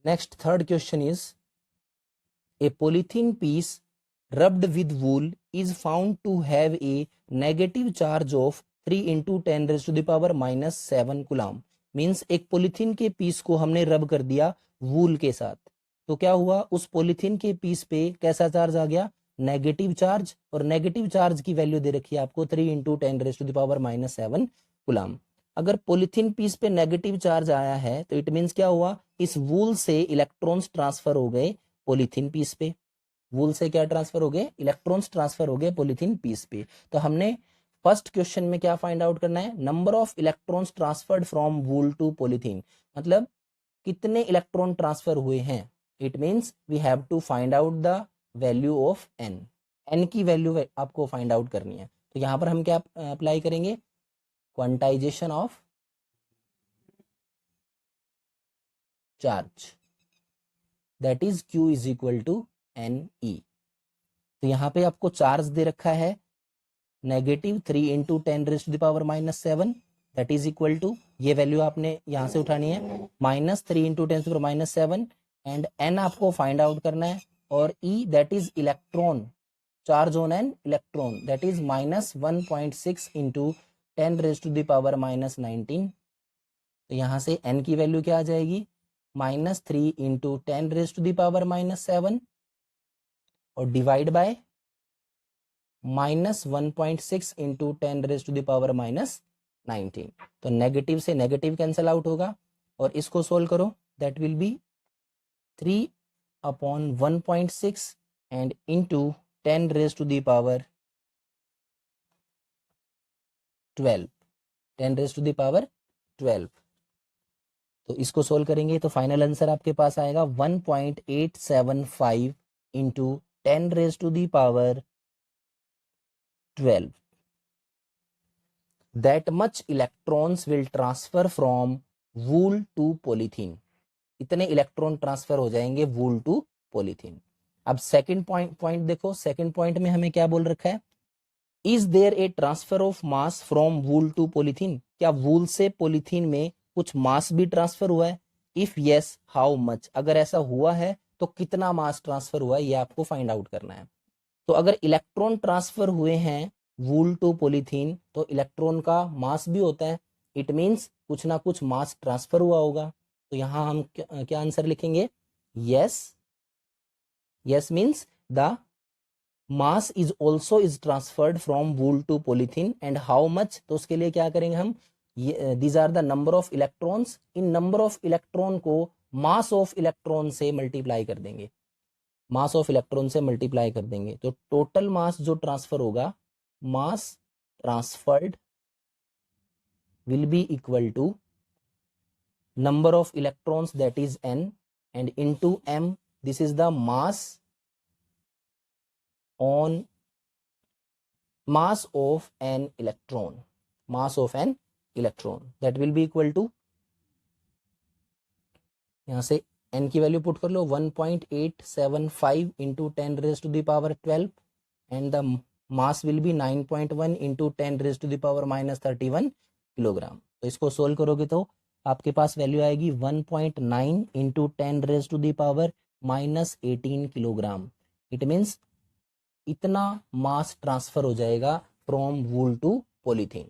Next third question is a polythene piece rubbed with wool is found to have a negative charge of 3 into 10 raised to the power minus 7 coulomb. Means एक polythene के piece को हमने रब कर दिया वूल के साथ, तो क्या हुआ, उस पॉलीथीन के पीस पे कैसा चार्ज आ गया, नेगेटिव चार्ज। और नेगेटिव चार्ज की वैल्यू दे रखी है आपको 3 into 10 raised to the power minus 7 coulomb. अगर पॉलीथीन पीस पे नेगेटिव चार्ज आया है तो इट मीन्स क्या हुआ, इस वूल से इलेक्ट्रॉन्स ट्रांसफर हो गए पॉलीथीन पीस पे। वूल से क्या ट्रांसफर हो गए, इलेक्ट्रॉन्स ट्रांसफर हो गए पॉलीथीन पीस पे। तो हमने फर्स्ट क्वेश्चन में क्या फाइंड आउट करना है, number of electrons transferred from wool to polythene, मतलब कितने इलेक्ट्रॉन ट्रांसफर हुए हैं। It means we have to find out the value of N, N की वैल्यू आपको फाइंड आउट करनी है। तो यहां पर हम क्या अप्लाई करेंगे, quantization of charge, that is Q is equal to NE। तो यहाँ पे आपको चार्ज दे रखा है negative 3 into 10 raised to the power minus 7, that is equal to, ये वैल्यू आपने यहाँ से उठानी है, minus 3 into 10 to the power minus 7, and N आपको फाइंड आउट करना है, और E that is electron, charge on an electron, that is minus 1.6 into 10 raised to the power minus 19। तो यहाँ से N की वैल्यू क्या आ जाएगी, minus 3 into 10 raised to the power minus 7 और divide by minus 1.6 into 10 raised to the power minus 19। तो negative से negative cancel out होगा, और इसको सोल्व करो, that will be 3 upon 1.6 and into 10 raised to the power 12, 10 raised to the power 12। तो इसको solve करेंगे तो फाइनल आंसर आपके पास आएगा 1.875 into 10 raised to the power 12। That much electrons will transfer from wool to polythene। इतने electron transfer हो जाएंगे wool to polythene. अब सेकंड पॉइंट देखो, सेकंड पॉइंट में हमें क्या बोल रखा है, is there a transfer of mass from wool to polythene, क्या वूल से पॉलीथीन में कुछ मास भी ट्रांसफर हुआ है, इफ यस हाउ मच, अगर ऐसा हुआ है तो कितना मास ट्रांसफर हुआ है, ये आपको फाइंड आउट करना है। तो अगर इलेक्ट्रॉन ट्रांसफर हुए हैं वूल टू पॉलीथीन तो इलेक्ट्रॉन का मास भी होता है, इट मींस कुछ ना कुछ मास ट्रांसफर हुआ होगा। तो यहां हम क्या आंसर लिखेंगे, yes, yes means the mass is also is transferred from wool to polythene and how much, तो उसके लिए क्या करेंगे हम, these are the number of electrons, इन नंबर ऑफ इलेक्ट्रॉन को मास ऑफ इलेक्ट्रॉन से मल्टीप्लाई कर देंगे, मास ऑफ इलेक्ट्रॉन से मल्टीप्लाई कर देंगे। तो टोटल मास जो ट्रांसफर होगा, mass transferred will be equal to number of electrons that is n and into m, this is the mass on mass of an electron, mass of an electron that will be equal to, यहाँ से n की value put कर लो 1.875 into 10 raised to the power 12 and the mass will be 9.1 into 10 raised to the power minus 31 kilogram. तो इसको solve करोगे तो आपके पास value आएगी 1.9 into 10 raised to the power minus 18 kilogram. It means इतना mass transfer हो जाएगा फ्रॉम वूल टू पॉलीथीन।